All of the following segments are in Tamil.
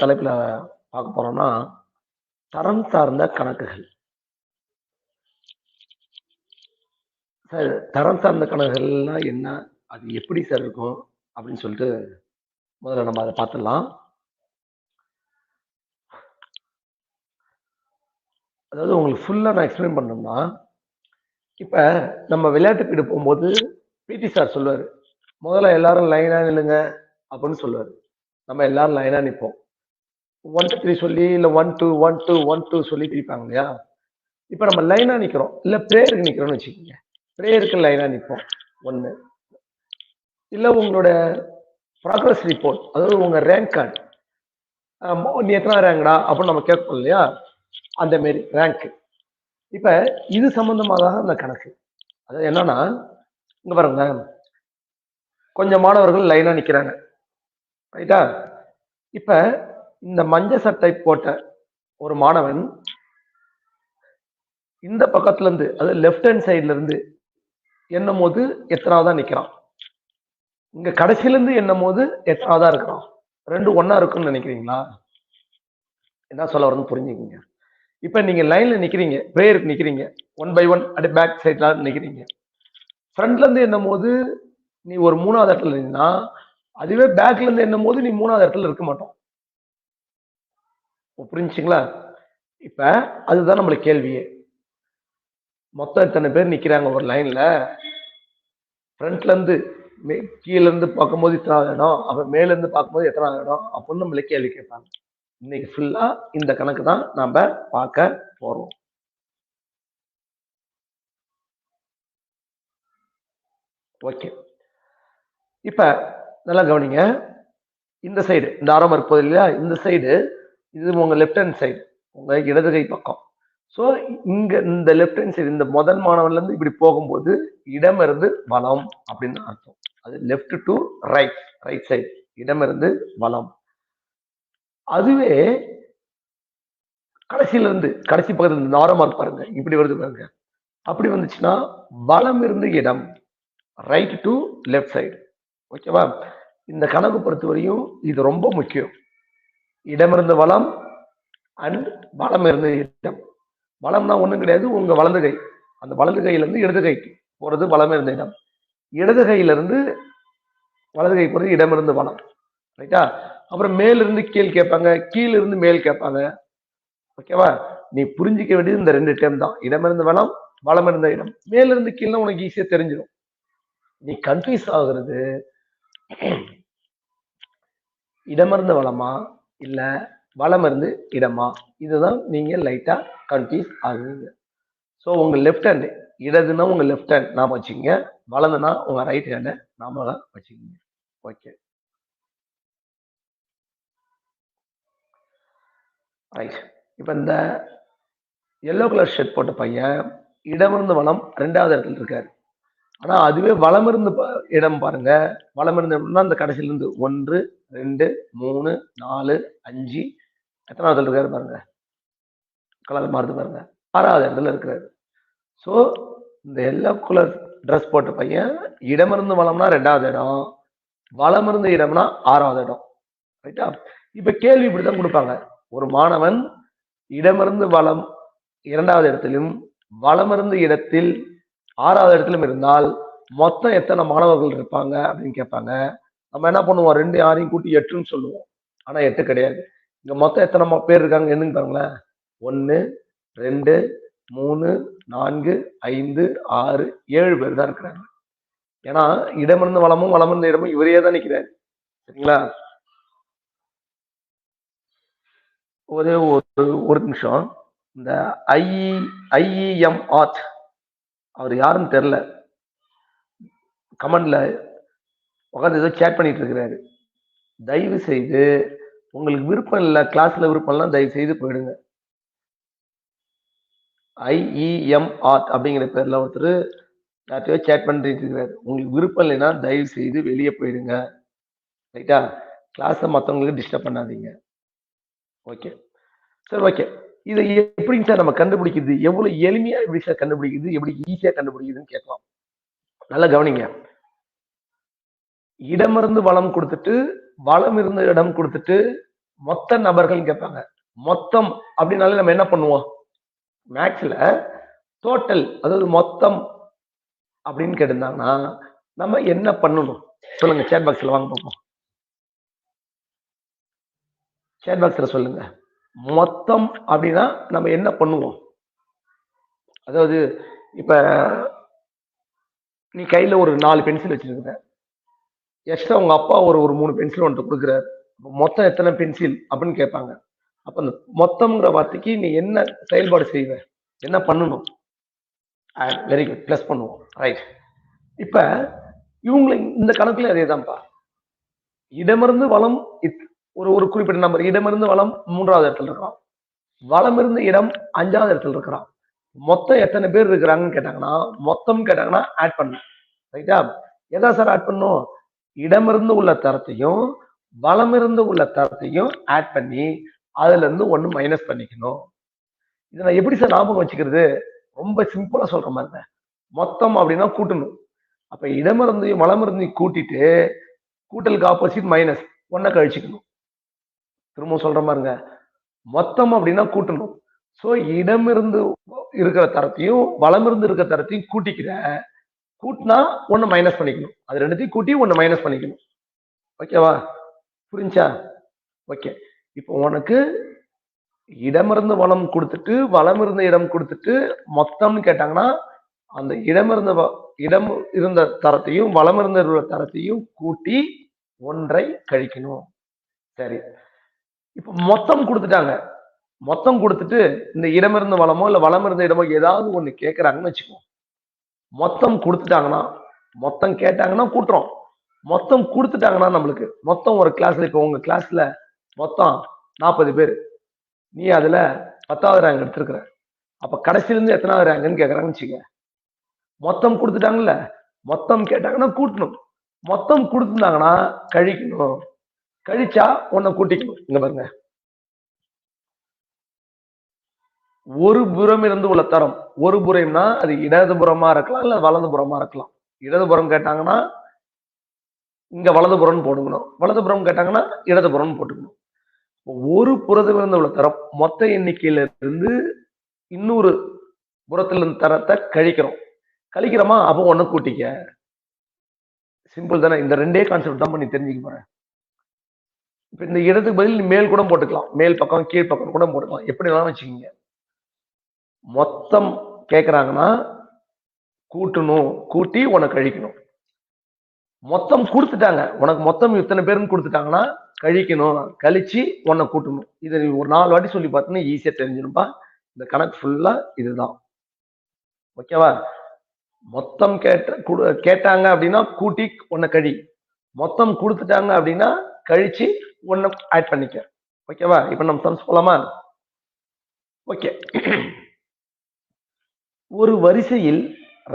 தலைப்புல பார்க்க போறோம்னா, தரம் சார்ந்த கணக்குகள். சார் தரம் சார்ந்த கணக்குகள்னா என்ன? அது எப்படி சார் இருக்கும்? அப்படின்னு சொல்லிட்டு முதல்ல நம்ம அத பார்த்துடலாம். அதாவது உங்களுக்கு ஃபுல்லா நான் எக்ஸ்பிளைன் பண்ணணும்னா, இப்ப நம்ம விளையாட்டு பீரியட் போகும்போது பிடி சார் சொல்லுவாரு. முதல்ல எல்லாரும் லைனா நில்லுங்க அப்படின்னு சொல்லுவாரு. நம்ம எல்லாரும் லைனா நிப்போம். 1, 2, 3 சொல்லி இல்ல 1, 2, 1, 2, 1, 2 சொல்லி பிரிப்பாங்க இல்லையா? இப்ப நம்ம லைனா நிக்கிறோம். இல்ல பிரேயருக்கு நிக்கிறோம்னு வச்சுக்கோங்க. பிரேயருக்கு லைனா நிப்போம். 1 இல்ல உங்களோட ப்ராக்ரஸ் ரிப்போர்ட், அதாவது உங்க ரேங்க் கார்டு, நீ எத்தனை ரேங்க்டா அப்படின்னு நம்ம கேட்போம் இல்லையா? அந்த மாரி ரேங்க். இப்ப இது சம்பந்தமாக அந்த கணக்கு. அது என்னன்னா, இங்க பாருங்களேன், கொஞ்சம் மாணவர்கள் லைனா நிக்கிறாங்க, ரைட்டா? இப்ப இந்த மஞ்சள் சட்டை போட்ட ஒரு மாணவன் இந்த பக்கத்துல இருந்து, அதாவது லெஃப்ட் ஹேண்ட் சைட்ல இருந்து எண்ணும் போது எத்தனாவதா நிக்கிறான்? இங்க கடைசியில இருந்து எண்ணும் போது எத்தனாவதா இருக்கிறான்? ரெண்டும் ஒண்ணா இருக்கும்னு நினைக்கிறீங்களா? என்ன சொல்ல வரணும்னு புரிஞ்சுக்கங்க. இப்ப நீங்க லைன்ல நிக்கிறீங்க, பிரேயருக்கு நிக்கிறீங்க, 1 பை 1 அப்படியே பேக் சைட்ல நிக்கிறீங்க. ஃப்ரண்ட்ல இருந்து எண்ணும் போது நீ ஒரு 3வது இடத்துல நின்னா, அதுவே பேக்ல இருந்து எண்ணும் போது நீ 3வது இடத்துல இருக்க மாட்டோம். புரிஞ்சுங்களா? இப்ப அதுதான் நம்மளுக்கு கேள்வியே. மொத்தம் இத்தனை பேர் நிக்கிறாங்க ஒரு லைன்ல. ஃப்ரண்ட்ல இருந்து கீழ இருந்து பார்க்கும்போது இத்தனாவது இடம், அப்ப மேல இருந்து பார்க்கும்போது எத்தனாவது இடம் அப்படின்னு நம்மள கேள்வி கேட்பாங்க. இன்னைக்கு ஃபுல்லா இந்த கணக்கு தான் நாம பார்க்க போறோம். ஓகே. இப்ப நல்லா கவனிங்க. இந்த சைடு இந்த ஆரம் இருப்பது இல்லையா? இந்த சைடு இது உங்க லெஃப்ட் ஹேண்ட் சைடு, உங்க இடது கை பக்கம். சோ இங்க இந்த லெஃப்ட் ஹேண்ட் சைடு இந்த முதல் மாணவன்ல இருந்து இப்படி போகும்போது இடமிருந்து வலம் அப்படின்னு அர்த்தம். அது left to right, right side, இடமிருந்து வலம். அதுவே கடைசியில இருந்து கடைசி பக்கத்துல இந்த ஆரம் மார்க் பாருங்க, இப்படி வருது பாருங்க. அப்படி வந்துச்சுன்னா வலம் இருந்து இடம், ரைட் டு லெஃப்ட் சைடு. ஓகேவா? இந்த கணக்கு பொறுத்தவரையும் இது ரொம்ப முக்கியம். இடமிருந்து வலம் அண்ட் வலம் இருந்து இடம். வலம்னா ஒண்ணும் கிடையாது, உங்க வலது கை, அந்த வலது கையில இருந்து இடது கைக்கு போறது வலம் இருந்த இடம். இடது கையில இருந்து வலது கை போறது இடமிருந்து வலம், ரைட்டா? அப்புறம் மேல இருந்து கீழ் கேட்பாங்க, கீழ இருந்து மேல் கேட்பாங்க. ஓகேவா? நீ புரிஞ்சிக்க வேண்டியது இந்த 2 டேர்ம் தான். இடமிருந்து வலம், வலம் இருந்த இடம். மேல இருந்து கீழ்னா உனக்கு ஈஸியா தெரிஞ்சிடும். நீ கன்ஃபியூஸ் ஆகுறது இடமிருந்து வலமா இல்ல வலம் இருந்து இடமா, இதுதான் நீங்க லைட்டா கன்ஃபியூஸ் ஆகுது. ஸோ உங்க லெஃப்ட் ஹேண்ட், இடதுன்னா உங்க லெஃப்ட் ஹேண்ட் ஞாபகம் வச்சுக்கோங்க, வலதுன்னா உங்க ரைட் ஹேண்டை ஞாபகம் வச்சுக்கோங்க. Okay, right. இப்ப இந்த எல்லோ கலர் ஷர்ட் போட்ட பையன் இடமிருந்து வலம் 2வது இடத்துல இருக்காரு. ஆனா அதுவே வலம் இருந்து இடம் பாருங்க. வலம் இருந்து இடம்னா அந்த கடைசியில இருந்து 1, 2, 3, 4, 5 எத்தனாவது இடத்துல இருக்காரு பாருங்க, கலர் மாறுது பாருங்க, 6வது இடத்துல இருக்கிறாரு. ஸோ இந்த எல்லோ கலர் ட்ரெஸ் போட்ட பையன் இடமிருந்து வலம்னா 2வது இடம், வலம் இருந்து இடம்னா 6வது இடம், ரைட்டா? இப்ப கேள்வி இப்படித்தான் கொடுப்பாங்க. ஒரு மாணவன் இடமிருந்து வலம் 2வது இடத்திலும் வலமிருந்து இடத்தில் 6வது இடத்திலும் இருந்தால் மொத்தம் எத்தனை மாணவர்கள் இருப்பாங்க அப்படின்னு கேட்பாங்க. நம்ம என்ன பண்ணுவோம், 2 6 கூட்டி 8ன்னு சொல்லுவோம். ஆனா 8 கிடையாது. இங்க மொத்தம் எத்தனை பேர் இருக்காங்க என்னன்னு பாருங்களேன். 1, 2, 3, 4, 5, 6, 7 பேர் தான் இருக்கிறாங்க. ஏன்னா இடமிருந்து வலமும் வலமிருந்து இடமும் இவரே தான் நிக்கிறாரு. சரிங்களா? ஒரே ஒரு நிமிஷம். இந்த ஐஇஎம் ஆர்ட் அவர் யாருன்னு தெரியல, கமெண்ட்ல உட்காந்து ஏதோ சேட் பண்ணிட்டு இருக்கிறாரு. தயவு செய்து உங்களுக்கு விருப்பம் இல்லை, கிளாஸ்ல விருப்பம் எல்லாம் தயவு செய்து போயிடுங்க. ஐஇஎம் ஆர்ட் அப்படிங்கிற பேர்ல ஒருத்தர் யார்ட்டையோ சேட் பண்ணிட்டு இருக்கிறாரு. உங்களுக்கு விருப்பம் இல்லைன்னா தயவு செய்து வெளியே போயிடுங்க, ரைட்டா? கிளாஸை மற்றவங்களுக்கு டிஸ்டர்ப் பண்ணாதீங்க. Okay sir, okay. இதை எப்படிங்க சார் நம்ம கண்டுபிடிக்கிறது? எவ்வளவு எளிமையா எப்படி சார் கண்டுபிடிக்கிறது, எப்படி ஈஸியா கண்டுபிடிக்குதுன்னு கேட்கலாம். நல்லா கவனிங்க. இடமிருந்து வலம் கொடுத்துட்டு வலம் இருந்த இடம் கொடுத்துட்டு மொத்த நபர்கள் கேட்பாங்க. மொத்தம் அப்படின்னாலே நம்ம என்ன பண்ணுவோம்? மேக்ஸ்ல டோட்டல், அதாவது மொத்தம் அப்படின்னு கேட்டிருந்தாங்கன்னா நம்ம என்ன பண்ணணும் சொல்லுங்க? சேட் பாக்ஸ்ல வாங்க பார்ப்போம். சேட் பாக்ஸ்ல சொல்லுங்க. மொத்தம் அப்படின்னா நம்ம என்ன பண்ணுவோம்? அதாவது இப்ப நீ கையில ஒரு 4 பென்சில் வச்சிருக்கிற. எக்ஸ்ட்ரா உங்க அப்பா ஒரு ஒரு 3 பென்சில் உன்கிட்ட கொடுக்குறாரு. மொத்தம் எத்தனை பென்சில் அப்படின்னு கேட்பாங்க. அப்ப அந்த மொத்தம்ங்கிற வார்த்தைக்கு நீ என்ன செயல்பாடு செய்வ? என்ன பண்ணணும்? வெரி குட், பிளஸ் பண்ணுவோம். ரைட். இப்ப இவங்களை இந்த கணக்குல அதேதான்ப்பா. இடமிருந்து வளம் ஒரு ஒரு குறிப்பிட்ட நம்பர். இடமிருந்து வளம் 3வது இடத்துல இருக்கிறான். வளமிருந்து இடம் 5வது இடத்துல இருக்கிறான். மொத்தம் எத்தனை பேர் இருக்கிறாங்கன்னு கேட்டாங்கன்னா, மொத்தம் கேட்டாங்கன்னா ஆட் பண்ணணும். ரைட்டா? எதா சார் ஆட் பண்ணும்? இடமிருந்து உள்ள தரத்தையும் வளமிருந்து உள்ள தரத்தையும் ஆட் பண்ணி அதுல இருந்து ஒண்ணு மைனஸ் பண்ணிக்கணும். இதை நான் எப்படி சார் ஞாபகம் வச்சுக்கிறது? ரொம்ப சிம்பிளா சொல்ற மாதிரி. மொத்தம் அப்படின்னா கூட்டணும். அப்ப இடமிருந்தையும் வளமிருந்தையும் கூட்டிட்டு கூட்டலுக்கு ஆப்போசிட் மைனஸ் ஒன்ன கழிச்சுக்கணும். திரும்ப சொல்ற மாதிரிங்க. மொத்தம் அப்படின்னா கூட்டணும். சோ இடமிருந்து இருக்கிற தரத்தையும் வளமிருந்து இருக்கிற தரத்தையும் கூட்டிக்கிற. கூட்டினா ஒண்ணு மைனஸ் பண்ணிக்கணும். அது ரெண்டுத்தையும் கூட்டி ஒண்ணு மைனஸ் பண்ணிக்கணும். ஓகேவா? புரிஞ்சா? ஓகே. இப்போ உனக்கு இடமிருந்து வளம் கொடுத்துட்டு வளமிருந்த இடம் கொடுத்துட்டு மொத்தம்னு கேட்டாங்கன்னா அந்த இடம் இருந்த தரத்தையும் வளமிருந்த தரத்தையும் கூட்டி ஒன்றை கழிக்கணும். சரி, இப்ப மொத்தம் கொடுத்துட்டாங்க. மொத்தம் கொடுத்துட்டு இந்த இடமிருந்த வளமோ இல்ல வளமிருந்த இடமோ ஏதாவது ஒண்ணு கேட்கறாங்கன்னு வச்சுக்கோ. மொத்தம் கொடுத்துட்டாங்கன்னா, மொத்தம் கேட்டாங்கன்னா கூட்டுறோம். மொத்தம் கொடுத்துட்டாங்கன்னா நம்மளுக்கு மொத்தம் ஒரு கிளாஸ்ல, இப்போ உங்க கிளாஸ்ல மொத்தம் 40 பேர், நீ அதுல 10வது ரேங்க் எடுத்திருக்கிற. அப்ப கடைசியில இருந்து எத்தனாவது ரேங்க்னு கேக்குறாங்கன்னு வச்சுக்க. மொத்தம் கொடுத்துட்டாங்கல்ல, மொத்தம் கேட்டாங்கன்னா கூட்டணும். மொத்தம் கொடுத்துருந்தாங்கன்னா கழிக்கணும். கழிச்சா ஒன்ன கூட்டிக்கணும். இங்க பாருங்க, ஒரு புறம் இருந்து உள்ள தரம். ஒரு புறம்னா அது இடதுபுறமா இருக்கலாம் இல்ல வலதுபுறமா இருக்கலாம். இடதுபுறம் கேட்டாங்கன்னா இங்க வலதுபுறம் போட்டுக்கணும். வலதுபுறம் கேட்டாங்கன்னா இடதுபுறம் போட்டுக்கணும். ஒரு புறத்திலிருந்து உள்ள தரம் மொத்த எண்ணிக்கையில இருந்து இன்னொரு புறத்துல இருந்து தரத்தை கழிக்கிறோம். கழிக்கிறோமா? அப்போ ஒண்ணு கூட்டிக்க. சிம்பிள் தானே? இந்த ரெண்டே கான்செப்ட் தான் பண்ணி தெரிஞ்சுக்க போறேன். இப்ப இந்த இடத்துக்கு பதில் மேல் கூட போட்டுக்கலாம். மேல் பக்கம் கீழ் பக்கம் கூட போட்டுக்கலாம். எப்படி வேணாலும் வச்சுக்கோங்க. மொத்தம் கேட்கறாங்கன்னா கூட்டணும். கூட்டி உனக்கு கழிக்கணும். மொத்தம் கொடுத்துட்டாங்க. உனக்கு மொத்தம் இத்தனை பேருன்னு கொடுத்துட்டாங்கன்னா கழிக்கணும். கழிச்சு உன்னை கூட்டணும். இதை நீ ஒரு 4 வாட்டி சொல்லி பார்த்தீங்கன்னா ஈஸியா தெரிஞ்சிருப்பா. இந்த கணக்கு ஃபுல்லா இதுதான். ஓகேவா? மொத்தம் கேட்டாங்க அப்படின்னா கூட்டி ஒன்ன கழி. மொத்தம் கொடுத்துட்டாங்க அப்படின்னா கழிச்சு ஒன்ன ஆட் பண்ணிக்க. ஓகேவா? இப்ப நம்ம சம்ஸ் போலாமா? ஓகே. ஒரு வரிசையில்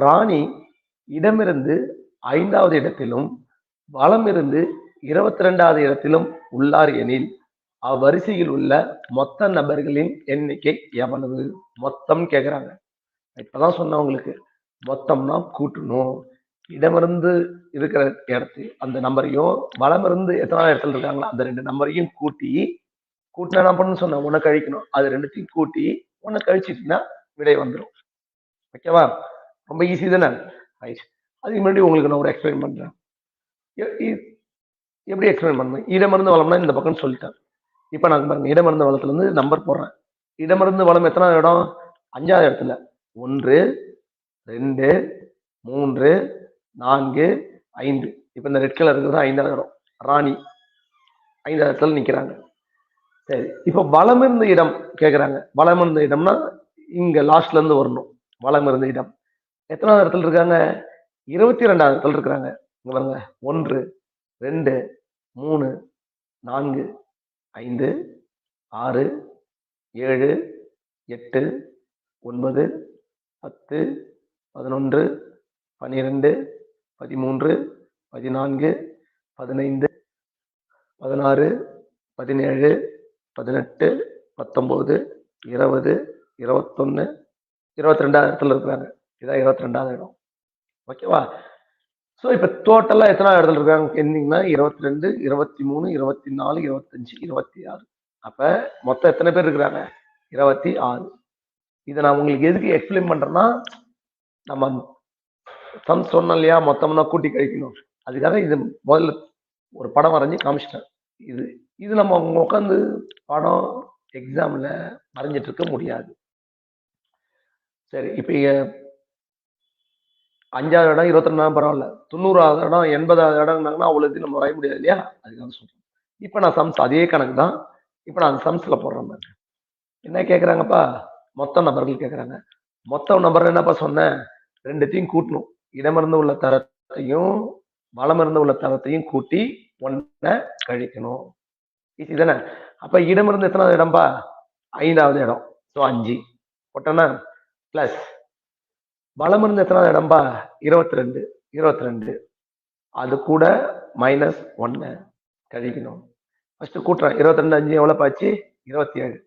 ராணி இடமிருந்து 5வது இடத்திலும் வலமிருந்து 22வது இடத்திலும் உள்ளார் எனில் அவ்வரிசையில் உள்ள மொத்த நபர்களின் எண்ணிக்கை எவ்வளவு? மொத்தம் கேக்குறாங்க. இப்பதான் சொன்ன உங்களுக்கு, மொத்தம்னா கூட்டணும். இடமிருந்து இருக்கிற இடத்து அந்த நம்பரையும் வலமிருந்து எத்தனாவது இடத்துல இருக்காங்களோ அந்த 2 நம்பரையும் கூட்டினா என்ன பண்ணு சொன்ன? உன்னை கழிக்கணும். அது ரெண்டுத்தையும் கூட்டி உன்னை கழிச்சிட்டீங்கன்னா விடை வந்துடும். ஓகேவா? ரொம்ப ஈஸி தானே? ரைட். அதுக்கு முன்னாடி உங்களுக்கு நான் ஒரு எக்ஸ்பிளைன் பண்றேன். எப்படி எக்ஸ்பிளைன் பண்ணணும்? இடமிருந்து வளம்னா இந்த பக்கம் சொல்லிட்டேன். இப்ப நான் பாருங்க, இடமிருந்து வளத்துல இருந்து நம்பர் போடுறேன். இடமிருந்து வளம் எத்தனாவது இடம்? 5வது இடத்துல. 1 2 3 4 5. இப்ப இந்த ரெட் கலர் இருக்கிறது 5வது இடம். ராணி 5வது இடத்துல நிக்கிறாங்க. சரி, இப்ப வலம் இருந்த இடம் கேக்குறாங்க. வலம் இருந்த இடம்னா இங்க லாஸ்ட்ல இருந்து வரணும். வலம் இருந்த இடம் எத்தனாவது இடத்துல இருக்காங்க? 22வது இடத்துல இருக்கிறாங்க. இங்க பாருங்க, 1 2 3 4 5 6 7 8 9 10 11 12 13 14 15 16 17 18 19 20 21 22வது இடத்துல இருக்கிறாங்க. இதான் 22வது இடம். ஓகேவா? ஸோ இப்போ டோட்டலாக எத்தனை இடத்துல இருக்காங்க கேட்டீங்கன்னா 22, 23, 24, 25, 26. அப்போ மொத்தம் எத்தனை பேர் இருக்கிறாங்க? 26. இதை நான் உங்களுக்கு எதுக்கு எக்ஸ்பிளைன் பண்றேன்னா, நம்ம சம் சொன்னோம் இல்லையா, மொத்தம்னா கூட்டி கழிக்கணும். அதுக்காக இது முதல்ல ஒரு படம் வரைஞ்சி காமிச்சிட்டேன். இது இது நம்ம உட்காந்து படம் எக்ஸாம்ல வரைஞ்சிட்டு இருக்க முடியாது. சரி, இப்போ 5வது இடம் 22 பரவாயில்ல, 90வது இடம் 80வது இடம்னாங்கன்னா அவ்வளோத்தையும் நம்ம வரைய முடியாது இல்லையா, அதுக்காக சொல்றேன். இப்போ நான் சம்ஸ் அதே கணக்கு தான், இப்போ நான் சம்ஸ்ல போடுறேன் பாருங்க. என்ன கேட்குறாங்கப்பா? மொத்த நபர்கள் கேட்குறாங்க. மொத்த நபர் என்னப்பா சொன்னேன்? ரெண்டுத்தையும் கூட்டணும். இடமிருந்து உள்ள தரத்தையும் வலமிருந்து உள்ள தரத்தையும் கூட்டி 1 கழிக்கணும். ஈஸி தானே? அப்ப இடமிருந்து எத்தனாவது இடம்பா? 5வது இடம். ஸோ 5 போட்டோன்னா பிளஸ் வலமிருந்து எத்தனாவது இடம்பா? 22. 22 அது கூட மைனஸ் 1 கழிக்கணும். ஃபர்ஸ்ட் கூட்டுறேன். 22 5 எவ்வளோ பாச்சு? 27.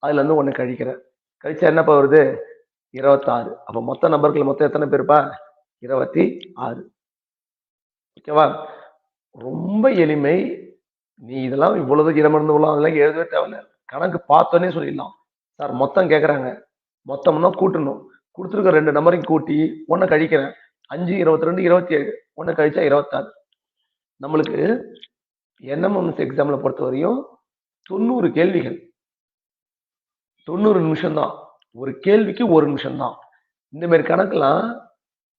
அதுல இருந்து 1 கழிக்கிறேன். கழிச்சா என்னப்பா வருது? 26. அப்ப மொத்த நபர்கள் மொத்தம் எத்தனை பேருப்பா? 26. ஓகேவா? ரொம்ப எளிமை. நீ இதெல்லாம் இவ்வளவு இடமிருந்து உள்ள அதெல்லாம் எழுதவே தேவையில்ல. கணக்கு பார்த்தோன்னே சொல்லிடலாம். சார் மொத்தம் கேட்குறாங்க. மொத்தம்னா கூட்டணும். கொடுத்துருக்க 2 நம்பரையும் கூட்டி 1 கழிக்கிறேன். 5, 22, 27. 1 கழிச்சா 26. நம்மளுக்கு NMMS எக்ஸாம்ல பொறுத்த வரையும் 90 கேள்விகள். 90 நிமிஷம் தான். ஒரு கேள்விக்கு 1 நிமிஷம் தான். இந்த மாதிரி கணக்கெல்லாம்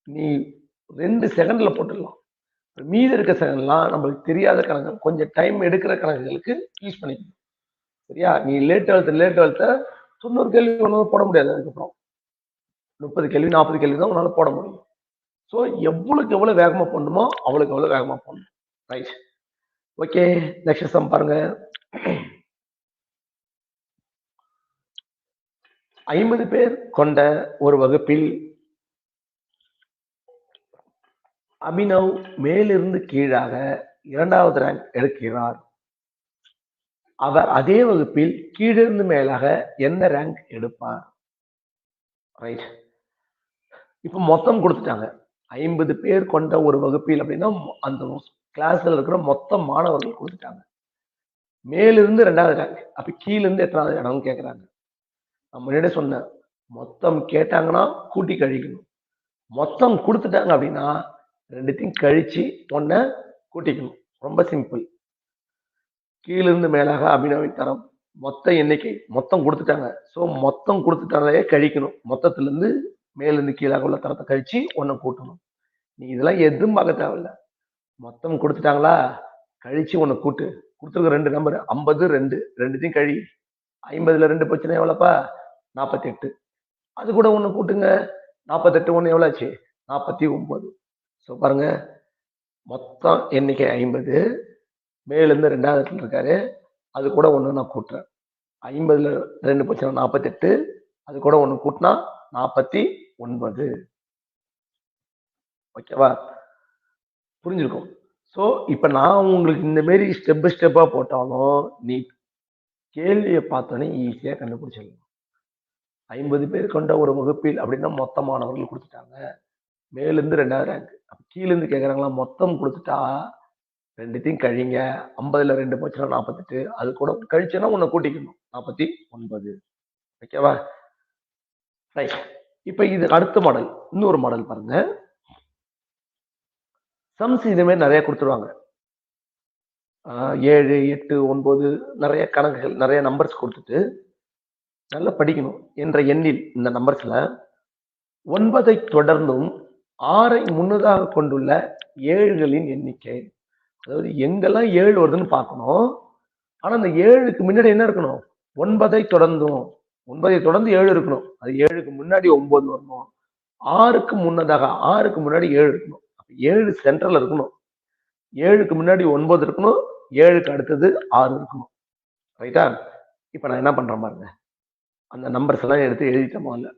நீ 2 செகண்ட்ல போட்டுடலாம். மீதி இருக்க செகண்ட்லாம் நம்மளுக்கு தெரியாத கணக்கு, கொஞ்சம் டைம் எடுக்கிற கணக்குகளுக்கு யூஸ் பண்ணிக்கணும். சரியா? நீ லேட் டுவெல்த்த 90 கேள்வி ஒன்றும் போட முடியாது. அதுக்கப்புறம் 30 கேள்வி 40 கேள்வி தான் உன்னால போட முடியும். ஸோ எவ்வளவுக்கு எவ்வளவு வேகமா போடணுமோ அவ்வளவுக்கு எவ்வளவு வேகமா போடணும். Right, okay. நெக்ஸ்ட் சம் பாருங்க. 50 பேர் கொண்ட ஒரு வகுப்பில் அபினவ் மேலிருந்து கீழாக 2வது ரேங்க் எடுக்கிறார். அவர் அதே வகுப்பில் கீழிருந்து மேலாக என்ன ரேங்க் எடுப்பார்? ரைட். இப்ப மொத்தம் கொடுத்துட்டாங்க. 50 பேர் கொண்ட ஒரு வகுப்பில் அப்படின்னா அந்த கிளாஸ்ல இருக்கிற மொத்த மாணவர்கள் கொடுத்துட்டாங்க. மேலிருந்து 2வது ரேங்க், அப்ப கீழிருந்து எத்தனாவது இடம்னு கேட்கறாங்க. நான் முன்னாடியே சொன்னேன், மொத்தம் கேட்டாங்கன்னா கூட்டி கழிக்கணும். மொத்தம் கொடுத்துட்டாங்க அப்படின்னா ரெண்டுத்தையும் கழிச்சு 1 கூட்டிக்கணும். ரொம்ப சிம்பிள். கீழிருந்து மேலாக அபினவின் தரம் மொத்த எண்ணிக்கை, மொத்தம் கொடுத்துட்டாங்க. ஸோ மொத்தம் கொடுத்துட்டாலே கழிக்கணும். மொத்தத்துல இருந்து மேலிருந்து கீழாக உள்ள தரத்தை கழிச்சு 1 கூட்டணும். நீ இதெல்லாம் எதுவும் பார்க்க தேவையில்ல. மொத்தம் கொடுத்துட்டாங்களா, கழிச்சு 1 கூட்டு. கொடுத்துருக்க 2 நம்பர் 50, 2 ரெண்டுத்தையும் கழி. 50ல 2 போச்சுன்னா எவ்வளோப்பா? 48. அது கூட 1 கூட்டுங்க. 48 1 எவ்வளோ ஆச்சு? 49. ஸோ பாருங்க, மொத்தம் எண்ணிக்கை 50, மேலிருந்து 2வது இடத்துல இருக்காரு. அது கூட 1 நான் கூட்டுறேன். 50ல 2 போச்சுன்னா 48. அது கூட 1 கூட்டினா 49. ஓகேவா? புரிஞ்சிருக்கும். ஸோ இப்ப நான் உங்களுக்கு இந்த மாரி ஸ்டெப் பை ஸ்டெப்பா போட்டாலும் நீ கேள்வியை பார்த்தோன்னே ஈஸியா கண்டுபிடிச்சிடலாம். 50 பேர் கொண்ட ஒரு வகுப்பில் அப்படின்னா மொத்த மாணவர்கள் கொடுத்துட்டாங்க. மேலிருந்து 2வது ரேங்க். கீழிருந்து கேட்கறாங்களா, மொத்தம் கொடுத்துட்டா ரெண்டுத்தையும் கழிங்க. 50ல 2 போச்சுன்னா 48. அது கூட கழிச்சுன்னா 1 கூட்டிக்கணும். 49. ஓகேவா? ரைட். இப்ப இது அடுத்த மாடல். இன்னொரு மாடல் பாருங்க. சம்ஸ் இதே மாதிரி நிறைய கொடுத்துருவாங்க. 7, 8, 9 நிறைய கணக்குகள், நிறைய நம்பர்ஸ் கொடுத்துட்டு நல்லா படிக்கணும். என்ற எண்ணில் இந்த நம்பர்ஸ்ல 9ஐ தொடர்ந்தும் 6ஐ முன்னதாக கொண்டுள்ள 7களின் எண்ணிக்கை. அதாவது எங்கெல்லாம் 7 வருதுன்னு பார்க்கணும். ஆனா அந்த 7க்கு முன்னாடி என்ன இருக்கணும்? 9ஐ தொடர்ந்தும். 9ஐ தொடர்ந்து 7 இருக்கணும். அது 7க்கு முன்னாடி 9 வரணும். 6க்கு முன்னதாக 6க்கு முன்னாடி 7 இருக்கணும். 7 சென்ட்ரல் இருக்கணும். 7க்கு முன்னாடி 9 இருக்கணும். 7க்கு அடுத்தது 6 இருக்கணும். ரைட்டா? இப்ப நான் என்ன பண்றேன் பாருங்க. அந்த நம்பர்ஸ் எல்லாம் எடுத்து எழுதிட்டேன் முதல்ல.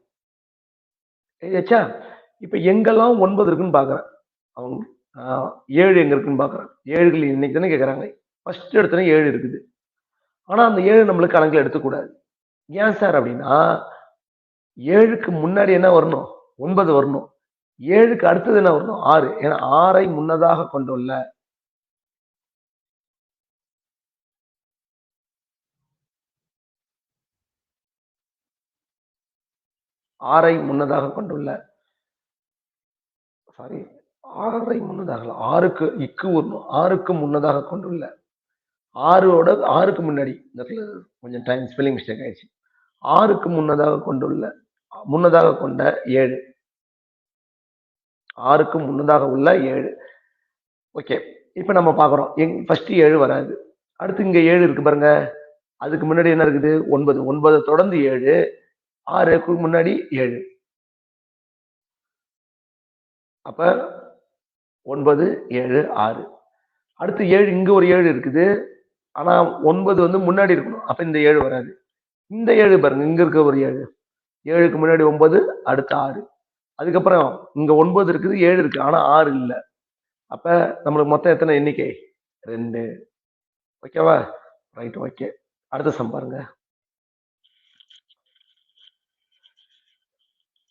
எழுதியாச்சா? இப்ப எங்கெல்லாம் 9 இருக்குன்னு பாக்குறேன். அவங்க 7 எங்க இருக்குன்னு பாக்குறேன். 7கள் இன்னைக்கு தானே கேட்கறாங்க. ஃபர்ஸ்ட் எடுத்தோன்னே 7 இருக்குது. ஆனா அந்த 7 நம்மளுக்கு கணக்குல எடுத்துக்கூடாது. ஏன் சார் அப்படின்னா 7க்கு முன்னாடி என்ன வரணும்? 9 வரணும். 7க்கு அடுத்தது என்ன வரும்? 6. ஏன்னா 6ஐ முன்னதாக கொண்டுள்ள 6ஐ முன்னதாக கொண்டுள்ள சாரி 6ஐ முன்னதாக 6க்கு இக்கு வரணும். 6க்கு முன்னதாக கொண்டுள்ள 6க்கு முன்னாடி இந்த இடத்துல கொஞ்சம் டைம் ஸ்பெல்லிங் மிஸ்டேக் ஆயிடுச்சு. 6க்கு முன்னதாக கொண்ட 7. 6க்கு முன்னதாக உள்ள 7. ஓகே, இப்ப நம்ம பாக்குறோம் ஃபர்ஸ்ட் 7 வராது. அடுத்து இங்க 7 இருக்கு பாருங்க. அதுக்கு முன்னாடி என்ன இருக்குது? 9. 9 தொடர்ந்து 7. 6க்கு முன்னாடி 7. அப்ப 9, 7, 6. அடுத்து 7 இங்க ஒரு 7 இருக்குது. ஆனா 9 வந்து முன்னாடி இருக்கணும். அப்ப இந்த 7 வராது. இந்த 7 பாருங்க, இங்க இருக்க ஒரு 7. 7க்கு முன்னாடி 9, அடுத்து 6. அதுக்கப்புறம் இங்க 9 இருக்குது, 7 இருக்கு, ஆனா 6 இல்ல. அப்ப நம்மளுக்கு மொத்தம் எத்தனை எண்ணிக்கை? 2. ஓகேவா? Right, okay. அடுத்த சம் பாருங்க.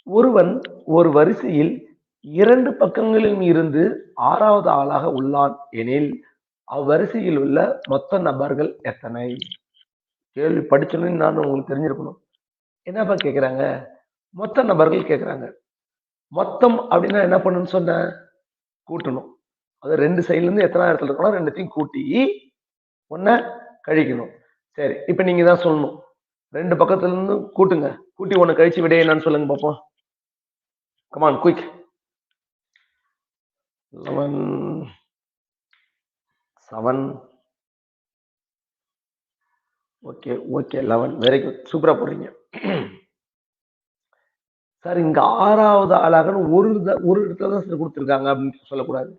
ஒருவன் ஒரு வரிசையில் 2 பக்கங்களிலும் இருந்து 6வது ஆளாக உள்ளான் எனில் அவ்வரிசையில் உள்ள மொத்த நபர்கள் எத்தனை? கேள்வி படிச்சோன்னு நான் உங்களுக்கு தெரிஞ்சிருக்கணும். என்னப்பா கேக்குறாங்க? மொத்த நபர்கள் கேக்குறாங்க. மொத்தம் அப்படின்னா என்ன பண்ணணும்னு சொன்ன? கூட்டணும். அது 2 சைடுல இருந்து எத்தனை இடத்துல இருக்கணும், 2த்தையும் கூட்டி 1 கழிக்கணும். சரி, இப்ப நீங்க தான் சொல்லணும். 2 பக்கத்துல இருந்து கூட்டுங்க. கூட்டி 1 கழிச்சு விட என்னன்னு சொல்லுங்க பாப்போம். Come on, quick. 11, 7. Okay, 11. Very good, சூப்பரா போடுறீங்க. சார், இங்க 6வது ஆளாக ஒரு இடத்துல தான் சார் கொடுத்துருக்காங்க அப்படின்னு சொல்லக்கூடாது.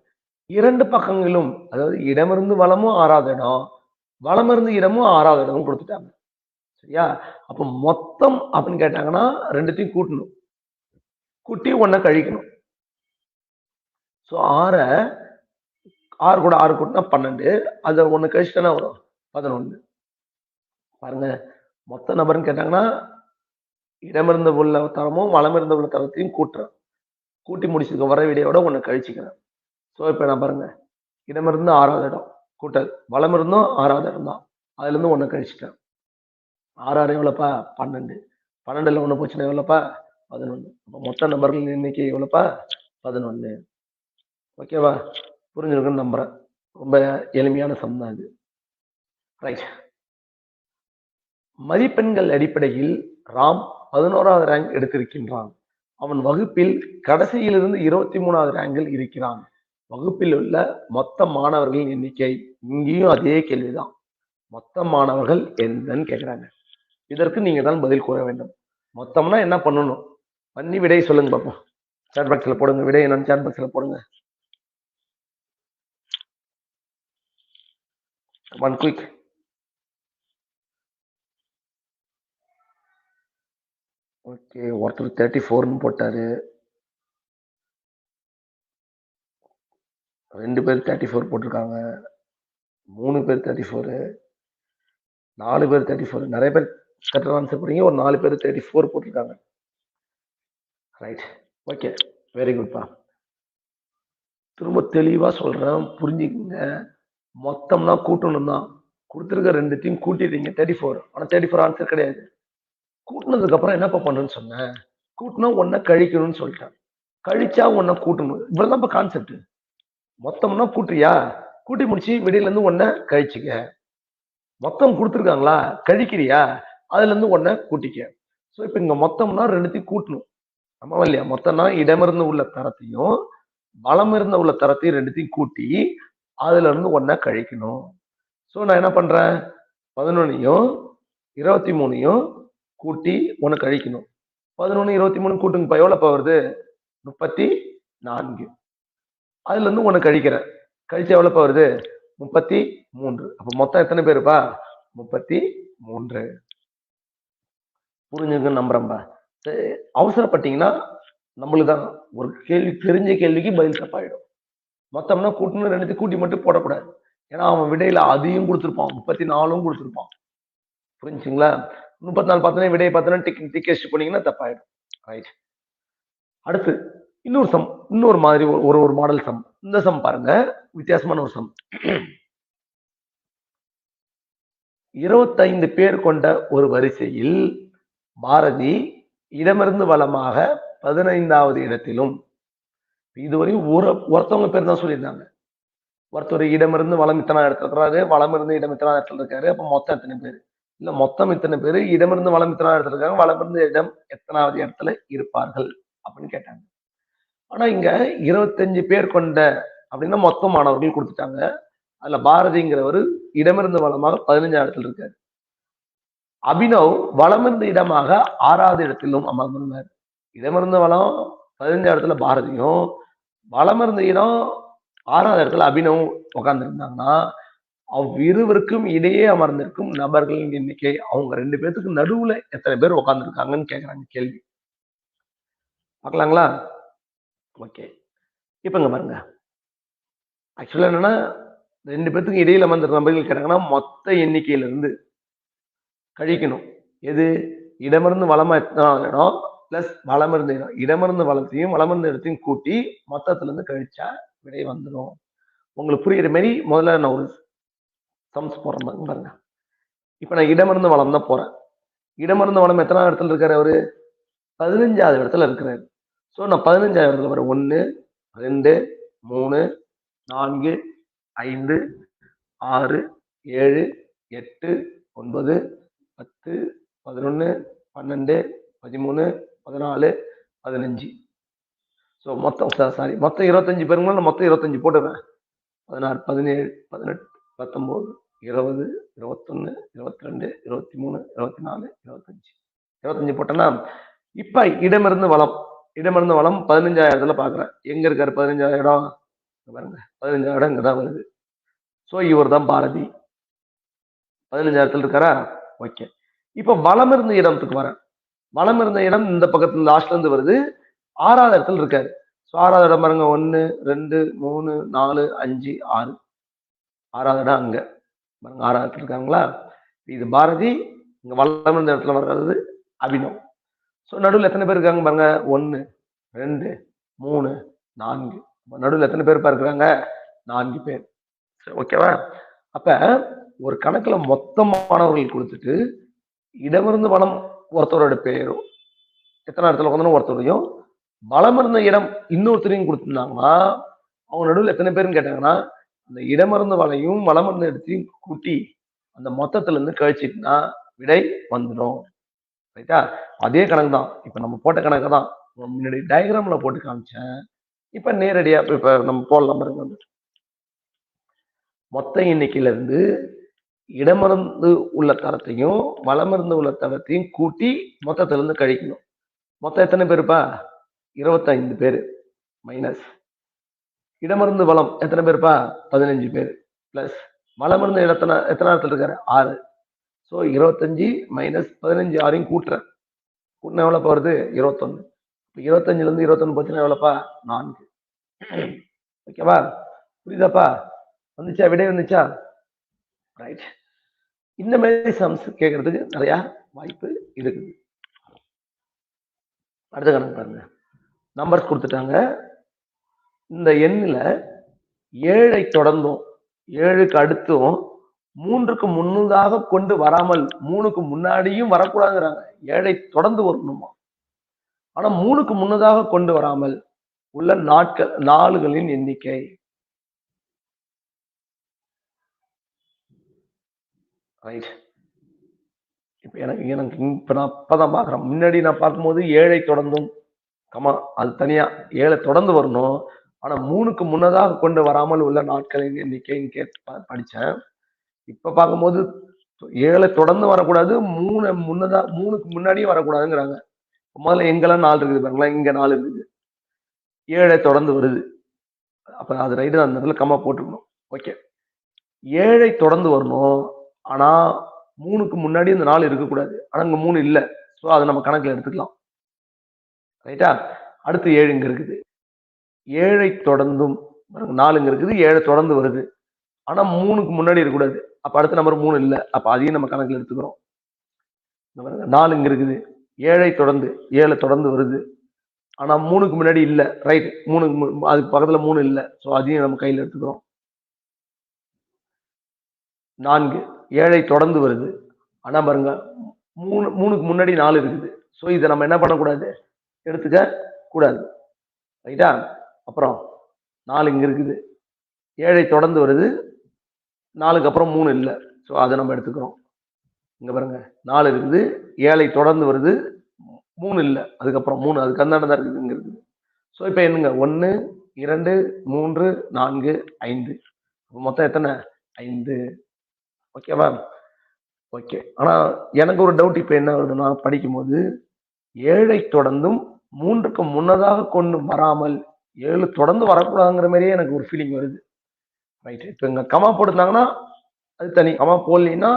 2 பக்கங்களும், அதாவது இடமிருந்து வலமும் 6வது இடம், வலமிருந்து இடமும் 6வது இடமும் கொடுத்துட்டாங்க. சரியா? அப்ப மொத்தம் அப்படின்னு கேட்டாங்கன்னா 2த்தையும் கூட்டணும். கூட்டி 1 கழிக்கணும். ஸோ 6 கூட 6 கூட்டினா 12. அதை 1 கழிச்சுட்டானா வரும் 11. பாருங்க, மொத்த நபர்னு கேட்டாங்கன்னா இடமிருந்த உள்ள தரமும் வலமிருந்த உள்ள தரத்தையும் கூட்டுறேன். கூட்டி முடிச்சுக்க வர விடையோட 1 கழிச்சுக்கிறேன். ஸோ இப்ப நான் பாருங்க, இடமிருந்து 6வது இடம் கூட்டல், வலமிருந்தும் 6வது இடம் தான், அதுல இருந்து 1 கழிச்சுட்டேன். 6 எவ்வளோப்பா? 12. 12ல 1 போச்சுன்னா எவ்வளோப்பா? 11. அப்போ மொத்த நபர்கள் எண்ணிக்கை எவ்வளோப்பா? 11. ஓகேவா? புரிஞ்சிருக்குன்னு நம்புறேன். ரொம்ப எளிமையான சம் தான் இது. ரைட். மதிப்பெண்கள் அடிப்படையில் ராம் 11வது ரேங்க் எடுத்திருக்கின்றான். அவன் வகுப்பில் கடைசியிலிருந்து 23வது ரேங்கில் இருக்கிறான். வகுப்பில் உள்ள மொத்த மாணவர்களின் எண்ணிக்கை. இங்கேயும் அதே கேள்விதான். மொத்த மாணவர்கள் என்னன்னு கேக்குறாங்க. இதற்கு நீங்க தான் பதில் கூற வேண்டும். மொத்தம்னா என்ன பண்ணணும்? பண்ணி விடை சொல்லுங்க பாப்போம். சாட் பாக்ஸ்ல போடுங்க. விடை என்னன்னு சாட் பாக்ஸ்ல போடுங்க. Come on, quick. ஓகே, ஒருத்தர் 34ன்னு போட்டாரு. 2 பேர் 34 போட்டிருக்காங்க. 3 பேர் 34. 4 பேர் 34. நிறைய பேர் கரெக்டாக ஆன்சர் பண்ணீங்க. ஒரு 4 பேர் 34 போட்டிருக்காங்க. ரைட், ஓகே, வெரி குட்பா. திரும்ப தெளிவா சொல்றேன், புரிஞ்சுக்குங்க. மொத்தம்னா கூட்டணும் தான். கொடுத்துருக்க 2த்தையும் கூட்டிடுறீங்க 34. ஆனா 34 ஆன்சர் கிடையாது. கூட்டினதுக்கு அப்புறம் என்னப்பா பண்ணணும்னு சொன்னேன்? கூட்டினா 1 கழிக்கணும்னு சொல்லிட்டேன். கழிச்சா 1 கூட்டணும். இவ்வளவுதான் கான்செப்ட். மொத்தம்னா கூட்டுறியா? கூட்டி முடிச்சு விடையில இருந்து 1 கழிச்சுக்க. மொத்தம் கொடுத்துருக்காங்களா? கழிக்கிறியா? அதுல இருந்து 1 கூட்டிக்க. ஸோ இப்ப இங்க மொத்தம்னா 2த்தையும் கூட்டணும். ஆமாவா இல்லையா? மொத்தம்னா இடமிருந்து உள்ள தரத்தையும் வலமிருந்த உள்ள தரத்தையும் 2த்தையும் கூட்டி அதுல இருந்து 1 கழிக்கணும். ஸோ நான் என்ன பண்றேன்? 11யும் 23யும் கூட்டி 1 கழிக்கணும். 11, 23 கூட்டுங்கப்பா. எவ்வளவுப்பா வருது? 34. அதுல இருந்து 1 கழிக்கிறேன். கழிச்சு எவ்வளவுப்பா வருது? 33. அப்ப மொத்தம் எத்தனை பேருப்பா? 33. புரிஞ்சுங்க நம்புறேன்பா. அவசரப்பட்டீங்கன்னா நம்மளுக்கு தான் ஒரு கேள்வி, தெரிஞ்ச கேள்விக்கு பதில் தப்பாயிடும். மொத்தம்னா கூட்டணும் 2த்தையும் கூட்டி மட்டும் போடக்கூடாது. ஏன்னா அவன் விடையில அதையும் கொடுத்துருப்பான், 34ம் கொடுத்துருப்பான். புரிஞ்சுங்களா? 34 பார்த்தோன்னா விடையை பார்த்தோன்னா டிக் அடிச்சுட்டு போனீங்கன்னா தப்பாயிடும். ரைட். அடுத்து இன்னொரு சம், இன்னொரு மாதிரி ஒரு மாடல் சம். இந்த சம் பாருங்க, வித்தியாசமான ஒரு சம். 25 பேர் கொண்ட ஒரு வரிசையில் பாரதி இடமிருந்து வலமாக 15வது இடத்திலும், இதுவரையும் ஒருத்தவங்க பேர் தான் சொல்லியிருந்தாங்க. ஒருத்தர் இடமிருந்து வலம் இத்தனை எடுத்திருக்கிறாரு, வலம் இருந்து இடம் இத்தனை இடத்துல இருக்காரு. அப்ப மொத்தம் எத்தனை பேர்? இல்ல மொத்தம் இத்தனை பேர் இடமிருந்து வலம் இத்தனை இடத்துல இருக்காங்க, வலம் இருந்து இடம் எத்தனாவது இடத்துல இருப்பார்கள் அப்படின்னு கேட்டாங்க. ஆனா இங்க 25 பேர் கொண்ட அப்படின்னா மொத்த மாணவர்கள் கொடுத்துட்டாங்க. அதுல பாரதிங்கிறவர் இடமிருந்து வளமாக 15 இடத்துல இருக்காரு. அபினவ் வளமிருந்து இடமாக 6வது இடத்திலும் அமர்ந்திருந்தார். இடமிருந்து வளம் 15 இடத்துல பாரதியும், வளமிருந்த இடம் 6வது இடத்துல அபினவ் உட்கார்ந்துருந்தாங்கன்னா, அவ்விருவருக்கும் இடையே அமர்ந்திருக்கும் நபர்களின் எண்ணிக்கை, அவங்க 2 பேத்துக்கு நடுவுல எத்தனை பேர் உட்கார்ந்துருக்காங்கன்னு கேக்குறாங்க கேள்வி. பார்க்கலாங்களா? ஓகே. இப்ப இங்க பாருங்க. ஆக்சுவலா என்னன்னா, 2 பேத்துக்கு இடையில அமர்ந்திருக்க நபர்கள் கேட்டாங்கன்னா, மொத்த எண்ணிக்கையில இருந்து கழிக்கணும். எது? இடமிருந்து வலமா எத்தனாவது இடம் பிளஸ் வலமிருந்த இடம். இடமிருந்து வலத்தையும் வலமிருந்த இடத்தையும் கூட்டி மொத்தத்துல இருந்து கழிச்சா விடை வந்துடும். உங்களுக்கு புரியுற மாதிரி முதல்ல நான் ஒரு சம்ஸ் போடுறேன் பாருங்க. இப்ப நான் இடமிருந்து வலம் தான் போறேன். இடமிருந்து வலம் எத்தனாவது இடத்துல இருக்காரு அவரு? 15வது இடத்துல இருக்கிறாரு. ஸோ நான் 15வது இடத்துல வரேன். 1 2 3 4 5 6 7 8 9 10 11 12 13 14 15. ஸோ மொத்தம் சாரி மொத்தம் 25 பேருங்களா? மொத்தம் 25 போட்டுறேன். 16 17 18 19 20 21 22 23 24 25 25 போட்டேன்னா, இப்ப இடமிருந்து வலம் 15வது இடத்துல பாக்குறேன். எங்க இருக்காரு 15வது இடம்? பாருங்க 15வது இடம் இங்கதான் வருது. ஸோ இவர் தான் பாரதி. 15வது இடத்துல இருக்காரா? ஓகே. இப்ப வலம் இருந்த இடத்துக்கு வரேன். வலம் இருந்த இடம் இந்த பக்கத்துல லாஸ்ட்ல இருந்து வருது. 6வது இடத்துல இருக்காரு. ஸோ 6வது இடம் பாருங்க 1 2 3 4 5 6. 6வது இடம் அங்க பாருங்க 6வது இடத்துல இருக்காங்களா? இது பாரதி. இங்க வலம் இருந்த இடத்துல வர்றது அபினவ். ஸோ நடுவில் எத்தனை பேர் இருக்காங்க பாருங்க? 1 2 3 4. நடுவில் எத்தனை பேர் இருக்கிறாங்க? 4 பேர். ஓகேவா? அப்ப ஒரு கணக்குல மொத்த மாணவர்கள் கொடுத்துட்டு இடமிருந்து வலம் ஒருத்தரோட பேரும் எத்தனை இடத்துல உட்காந்து ஒருத்தரையும், வலம் இருந்த இடம் இன்னொருத்தரையும் கொடுத்துருந்தாங்கன்னா, அவங்க நடுவில் எத்தனை பேருன்னு கேட்டாங்கன்னா, அந்த இடமிருந்து வலையும் வலம் இருந்த இடத்தையும் கூட்டி அந்த மொத்தத்துல இருந்து கழிச்சிட்டுனா விடை வந்துடும். ரைட்டா? அதே கணக்கு தான். இப்ப நம்ம போட்ட கணக்கு தான் முன்னாடி டயக்ராம்ல போட்டு காமிச்சேன். இப்ப நேரடியா இப்ப நம்ம போடலாம் பாருங்க. மொத்த எண்ணிக்கையில இருந்து இடமிருந்து உள்ள தரத்தையும் வலமிருந்து உள்ள தரத்தையும் கூட்டி மொத்தத்துல இருந்து கழிக்கணும். மொத்தம் எத்தனை பேருப்பா? 25 பேரு மைனஸ் இடமிருந்து வலம் எத்தனை பேருப்பா? 15 பேர் பிளஸ் வலமிருந்து இடத்துல எத்தனை இடத்துல இருக்காரு? 6. So 25 minus 15 6 கூட்டுறேன். கூட்டினா எவ்வளோப்பா வருது? 21. 25ல இருந்து 21 போச்சுன்னா எவ்வளோப்பா? 4. ஓகேவா? புரியுதாப்பா? வந்துச்சா? விடை வந்துச்சா? ரைட். இந்த மாதிரி சம்ஸ் கேட்கறதுக்கு நிறைய வாய்ப்பு இருக்குது. அடுத்த கணக்கு பாருங்க. நம்பர்ஸ் கொடுத்துட்டாங்க. இந்த எண்ணில் 7ஐ தொடர்ந்தும் 7க்கு அடுத்தும் 3க்கு முன்னதாக கொண்டு வராமல் 3க்கு முன்னாடியும் வரக்கூடாதுங்கிறாங்க. 7ஐ தொடர்ந்து வரணுமா? ஆனா 3க்கு முன்னதாக கொண்டு வராமல் உள்ள நாளுகளின் எண்ணிக்கை. ரைட். இப்ப எனக்கு இப்ப நான் அப்பதான் பாக்குறேன். முன்னாடி நான் பார்க்கும்போது 7ஐ தொடர்ந்தும் அது தனியா 7 தொடர்ந்து வரணும். ஆனா 3க்கு முன்னதாக கொண்டு வராமல் உள்ள நாட்களின் எண்ணிக்கைன்னு படிச்சேன். இப்ப பார்க்கும்போது 7 தொடர்ந்து வரக்கூடாது, 3க்கு முன்னாடியே வரக்கூடாதுங்கிறாங்க. முதல்ல எங்கெல்லாம் 4 இருக்குது பாருங்களேன். இங்க 4 இருக்குது. 7 தொடர்ந்து வருது. அப்ப அது ரைட்டு தான். அந்த இடத்துல கம்மா போட்டுக்கணும். ஓகே. 7ஐ தொடர்ந்து வரணும். ஆனா 3க்கு முன்னாடி இந்த 4 இருக்கக்கூடாது. ஆனா இங்க 3 இல்ல. ஸோ அதை நம்ம கணக்குல எடுத்துக்கலாம். ரைட்டா? அடுத்து 7 இங்க இருக்குது. 7ஐ தொடர்ந்தும் 4 இங்க இருக்குது. 7 தொடர்ந்து வருது. ஆனா 3க்கு முன்னாடி இருக்கக்கூடாது. அப்ப அடுத்த நம்பர் 3 இல்ல. அப்ப அதையும் நம்ம கணக்குல எடுத்துக்கிறோம். 4 இங்க இருக்குது. 7ஐ தொடர்ந்து 7 தொடர்ந்து வருது. ஆனா 3க்கு முன்னாடி இல்ல. ரைட். 3க்கு அதுக்கு பக்கத்துல 3 இல்ல. ஸோ அதையும் நம்ம கையில எடுத்துக்கிறோம். 4 7ஐ தொடர்ந்து வருது. ஆனா பாருங்க 3க்கு முன்னாடி 4 இருக்குது. ஸோ இதை நம்ம என்ன பண்ணக்கூடாது, எடுத்துக்க கூடாது. ரைட்டா? அப்புறம் 4 இங்க இருக்குது. 7ஐ தொடர்ந்து வருது. 4க்கு அப்புறம் 3 இல்லை. ஸோ அதை நம்ம எடுத்துக்கிறோம். இங்க பாருங்க 4 இருக்குது. 7ஐ தொடர்ந்து வருது. 3 இல்லை. அதுக்கப்புறம் 3 அதுக்கு அந்தாண்ட தான் இருக்குது. இங்க இருக்குது. ஸோ இப்போ என்னங்க 1 2 3 4 5 மொத்தம் எத்தனை 5. ஓகேவா? ஓகே. ஆனா எனக்கு ஒரு டவுட் இப்ப என்ன வருதுன்னா, படிக்கும்போது 7ஐ தொடர்ந்தும் 3க்கு முன்னதாக கொண்டு வராமல் 7 தொடர்ந்து வரக்கூடாதுங்கிற மாதிரியே எனக்கு ஒரு ஃபீலிங் வருது. ரைட். இப்ப இங்க கமா போட்டிருந்தாங்கன்னா அது தனி. கமா போடலைன்னா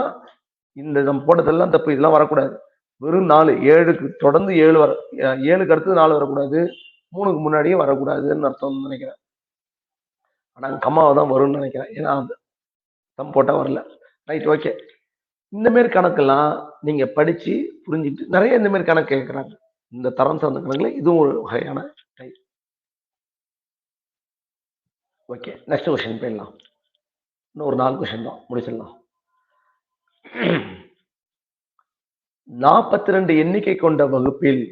இந்த நம்ம போட்டதெல்லாம் தப்பு. இதெல்லாம் வரக்கூடாது. வெறும் 4 7க்கு தொடர்ந்து 7 வர 7க்கு அடுத்து 4 வரக்கூடாது. 3க்கு முன்னாடியும் வரக்கூடாதுன்னு அர்த்தம்னு நினைக்கிறேன். ஆனா கமாவை தான் வரும்னு நினைக்கிறேன். ஏன்னா தம் போட்டா வரல. ரைட். ஓகே. இந்த மாதிரி கணக்கெல்லாம் நீங்க படிச்சு புரிஞ்சுட்டு நிறைய இந்த மாதிரி கணக்கு கேட்கறாங்க. இந்த தரம் சார்ந்த கணக்குல இதுவும் ஒரு வகையான டைப். ஓகே. நெக்ஸ்ட் கொஸ்டின் போயிடலாம். இன்னும் ஒரு 4 கொஸ்டின் தான் முடிச்சிடலாம். 42 எண்ணிக்கை கொண்ட வகுப்பில்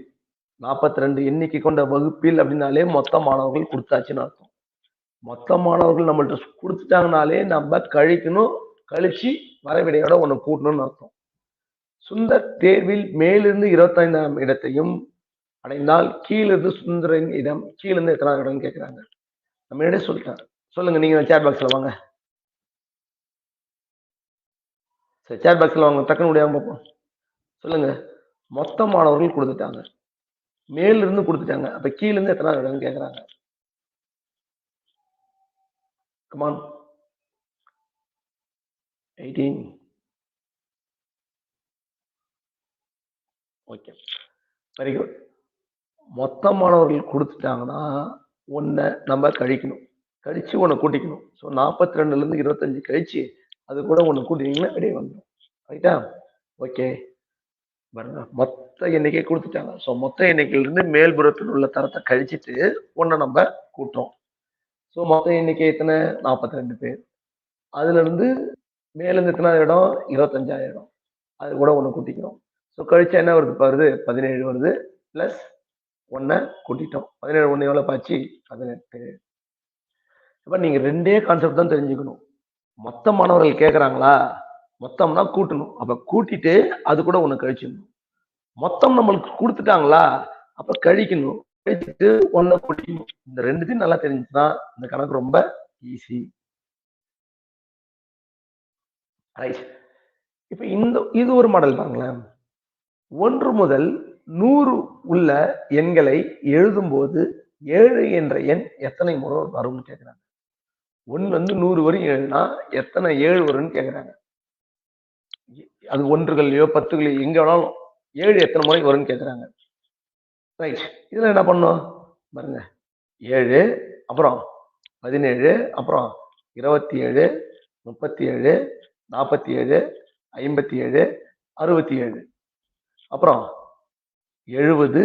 42 எண்ணிக்கை கொண்ட வகுப்பில் அப்படின்னாலே மொத்த மாணவர்கள் கொடுத்தாச்சுன்னு அர்த்தம். மொத்த மாணவர்கள் நம்மள்ட்ட கொடுத்துட்டாங்கனாலே நம்ம கழிக்கணும், கழிச்சு வரைவிடையோட ஒண்ணு கூட்டணும்னு அர்த்தம். சுந்தர் தேர்வில் மேலிருந்து 25ஆம் இடத்தையும் அடைந்தால் கீழிருந்து சுந்தரின் இடம் கீழிருந்து எத்தனாவது இடம்னு கேட்கிறாங்க. நம்ம முன்னாடியே சொல்லிட்டேன். சொல்லுங்க, நீங்க சேட் பாக்ஸ்ல வாங்க. சரி, சேட் பாக்ஸ்ல வாங்க, டக்குன்னு முடியாம பார்ப்போம். சொல்லுங்க. மொத்த மாணவர்கள் கொடுத்துட்டாங்க, மேல இருந்து கொடுத்துட்டாங்க, அப்ப கீழ இருந்து எத்தனாவது இடம்னு கேக்குறாங்க. கமான். 18. Okay, very good. மொத்த மாணவர்கள் கொடுத்துட்டாங்கன்னா ஒன்ன நம்ம கழிக்கணும், கழிச்சு ஒன்னு கூட்டிக்கணும். ஸோ 42ல இருந்து 25 கழிச்சு அது கூட ஒன்னு கூட்டினீங்கன்னா வெளியே வந்துடும். ரைட்டா? ஓகே. பாருங்க, மொத்த எண்ணிக்கை கொடுத்துட்டாங்க. ஸோ மொத்த எண்ணிக்கையிலிருந்து மேல்புறத்தில் உள்ள தரத்தை கழிச்சிட்டு ஒன்ன நம்ம கூட்டுறோம். ஸோ மொத்த எண்ணிக்கை எத்தனை? 42 பேர். அதுல இருந்து மேலிருந்து எத்தனை இடம்? 25ஆயிரம். அது கூட ஒண்ணு கூட்டிக்கிறோம். ஸோ கழிச்சா என்ன வருது பாருது? 17 வருது. பிளஸ் ஒன்ன கூட்டிட்டோம். 17 ஒண்ணு எவ்வளவு பாச்சு? 18. அப்ப நீங்க ரெண்டே கான்செப்ட் தான் தெரிஞ்சுக்கணும். மொத்த மாணவர்கள் கேட்கறாங்களா, மொத்தம்னா கூட்டணும். அப்ப கூட்டிட்டு அது கூட ஒண்ணு கழிச்சிடணும். மொத்தம் நம்மளுக்கு கொடுத்துட்டாங்களா, அப்ப கழிக்கணும், கழிச்சுட்டு ஒன்ன கூட்டிக்கணும். இந்த ரெண்டுத்தையும் நல்லா தெரிஞ்சுதான் இந்த கணக்கு ரொம்ப ஈஸி. ரைட். இப்ப இது ஒரு மாடல் பாருங்களேன். 1 முதல் 100 உள்ள எண்களை எழுதும் போது 7 என்ற எண் எத்தனை முறை வரும்னு கேக்குறாங்க. 1 வந்து 100 வரையும் எழுதுனா எத்தனை 7 வரும்னு கேக்குறாங்க. அது ஒன்றுகள்லயோ 10களையோ எங்க வேணாலும் 7 எத்தனை முறை வரும்னு கேக்குறாங்க. ரைட். இதுல என்ன பண்ணும் பாருங்க. 7, அப்புறம் 17, அப்புறம் 27, 37, 47, 57, 67, அப்புறம் 70,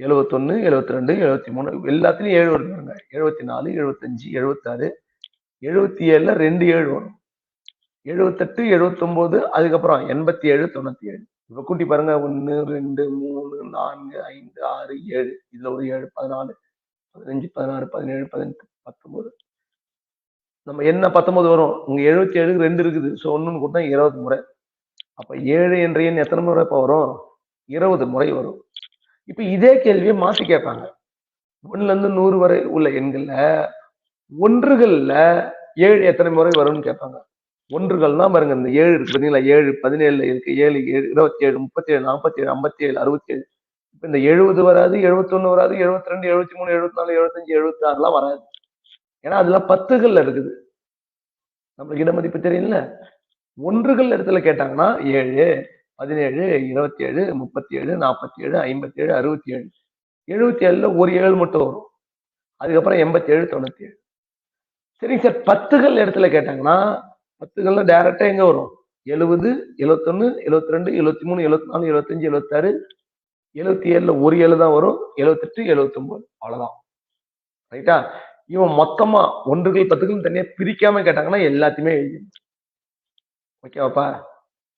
71, 72, 73, எல்லாத்துலயும் 7 வருங்க. 74, 75, 76, 77ல 2 7 வரும். 78, 79, அதுக்கப்புறம் 87, 97. இப்ப கூட்டி பாருங்க. 1 2 3 4 5 6 7, இதுல ஒரு 7, 14, 15, 16, 17, 18, 19. நம்ம என்ன 19 வரும்? உங்க 77க்கு 2 இருக்குது. ஸோ 1 கூட்டினா 20 முறை. அப்ப 7 என்ற எண் எத்தனை முறை இப்ப வரும்? 20 முறை வரும். இப்ப இதே கேள்வியை மாத்தி கேட்பாங்க. 1ல இருந்து 100 வரை உள்ள எண்கள்ல ஒன்றுகள்ல 7 எத்தனை முறை வரும்னு கேட்பாங்க. ஒன்றுகள்னா பாருங்க, இந்த 7 இருக்கு பாத்தீங்களா? 7 17ல இருக்கு, 7 27, 37, 47, 57, 67. இப்ப இந்த 70 வராது, 71 வராது, 72, 73, 74, 75, 76 வராது. ஏன்னா அதுல 10கள்ல இருக்குது. நம்மளுக்கு இட மதிப்பு தெரியல. ஒன்றுகள் இடத்துல கேட்டாங்கன்னா 7, 17, 27, 37, 47, 57, 67. 77ல ஒரு 7 மட்டும் வரும். அதுக்கப்புறம் 87, 97. சரிங்க சார், 10கள் இடத்துல கேட்டாங்கன்னா 10கள்ல டைரக்டா எங்க வரும்? 70, 71, 72, 73, 74, 75, 76, 77ல ஒரு 7 தான் வரும். 78, 79 அவ்வளவுதான். ரைட்டா? இவன் மொத்தமா 1கள் 10கள் தனியா பிரிக்காம கேட்டாங்கன்னா எல்லாத்தையுமே எழுதிடணும். ஓகேவாப்பா?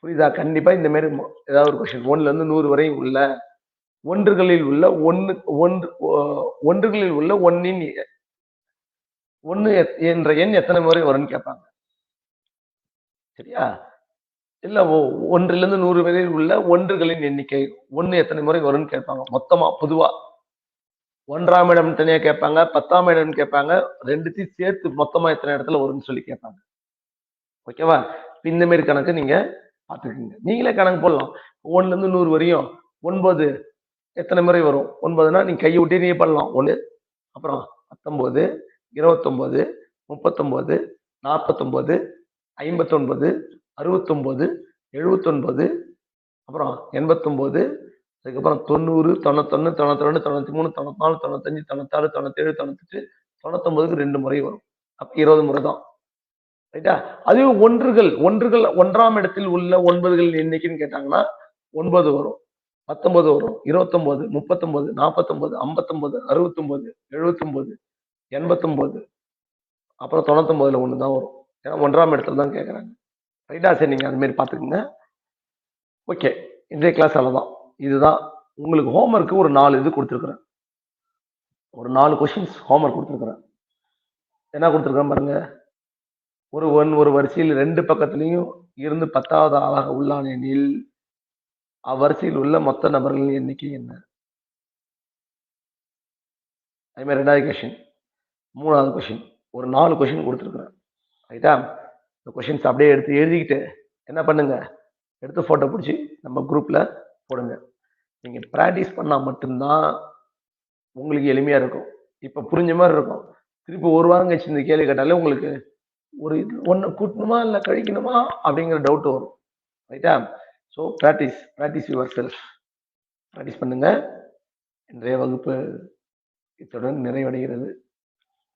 புரியுதா? கண்டிப்பா இந்த மாதிரி ஏதாவது ஒரு கொஸ்டின் 1ல இருந்து 100 வரையும் உள்ள ஒன்றுகளில் உள்ள ஒன்றுகளில் உள்ள 1 என்ற எண் எத்தனை முறை வரும்னு கேட்பாங்க. சரியா? இல்ல 1லிருந்து 100 வரையில் உள்ள ஒன்றுகளின் எண்ணிக்கை 1 எத்தனை முறை வரும்னு கேட்பாங்க. மொத்தமா பொதுவா 1ஆம் இடம் தனியா கேட்பாங்க, 10ஆம் இடம் கேட்பாங்க, 2த்தையும் சேர்த்து மொத்தமா எத்தனை இடத்துல வரும்னு சொல்லி கேட்பாங்க. ஓகேவா? இந்த மாதிரி கணக்கு நீங்க பார்த்துக்கங்க. நீங்களே கணக்கு போடலாம். 1ல இருந்து 100 வரையும் 9 எத்தனை முறை வரும்? 9னா நீங்க கையை விட்டே நீங்க பண்ணலாம். 1 அப்புறம் 19, 29, 39, 49, 59, 69, 79, அப்புறம் 89, அதுக்கப்புறம் 90, 91, 92, 93, 94, 95, 96, 97, 98, 99க்கு 2 முறை வரும். அப்ப 20 முறை தான். ரைட்டா? அதுவே ஒன்றுகள் 1ஆம் இடத்தில் உள்ள 9களின் எண்ணிக்கைன்னு கேட்டாங்கன்னா 9 வரும். 19 வரும். 29, 39, 49, 59, 69, 79, 89, அப்புறம் 99ல 1 தான் வரும். ஏன்னா 1ஆம் இடத்துல தான் கேட்கறாங்க. ரைட்டா? சரி நீங்க அது மாதிரி பார்த்துக்கங்க. ஓகே. இன்றைய கிளாஸ் அவ்வளவுதான். இதுதான் உங்களுக்கு ஹோம்வொர்க் ஒரு 4 இது கொடுத்துருக்குறேன். ஒரு 4 கொஸ்டின்ஸ் ஹோம்வொர்க் கொடுத்துருக்குறேன். என்ன கொடுத்துருக்கேன் பாருங்க. ஒரு வரிசையில் 2 பக்கத்திலையும் இருந்து 10வது ஆளாக உள்ளான் எனில் அவ்வரிசையில் உள்ள மொத்த நபர்களின் எண்ணிக்கை என்ன? அதே மாதிரி 2வது கொஸ்டின், 3வது கொஸ்டின், ஒரு 4 கொஸ்டின் கொடுத்துருக்குறேன். ரைட்டா? இந்த கொஸ்டின்ஸ் அப்படியே எடுத்து எழுதிக்கிட்டு என்ன பண்ணுங்க, எடுத்து போட்டோ பிடிச்சி நம்ம குரூப்ல போடுங்க. நீங்க பிராக்டிஸ் பண்ணா மட்டும்தான் உங்களுக்கு எளிமையா இருக்கும். இப்ப புரிஞ்ச மாதிரி இருக்கும். திருப்பி ஒரு வாரம் கழிச்சு இந்த கேள்வி கேட்டாலே உங்களுக்கு ஒரு ஒண்ணு கூட்டணுமா இல்ல கழிக்கணுமா அப்படிங்கிற டவுட் வரும். ரைட்டா? So practice your self. Practice பண்ணுங்க. இன்றைய வகுப்பு இத்துடன் நிறைவடைகிறது.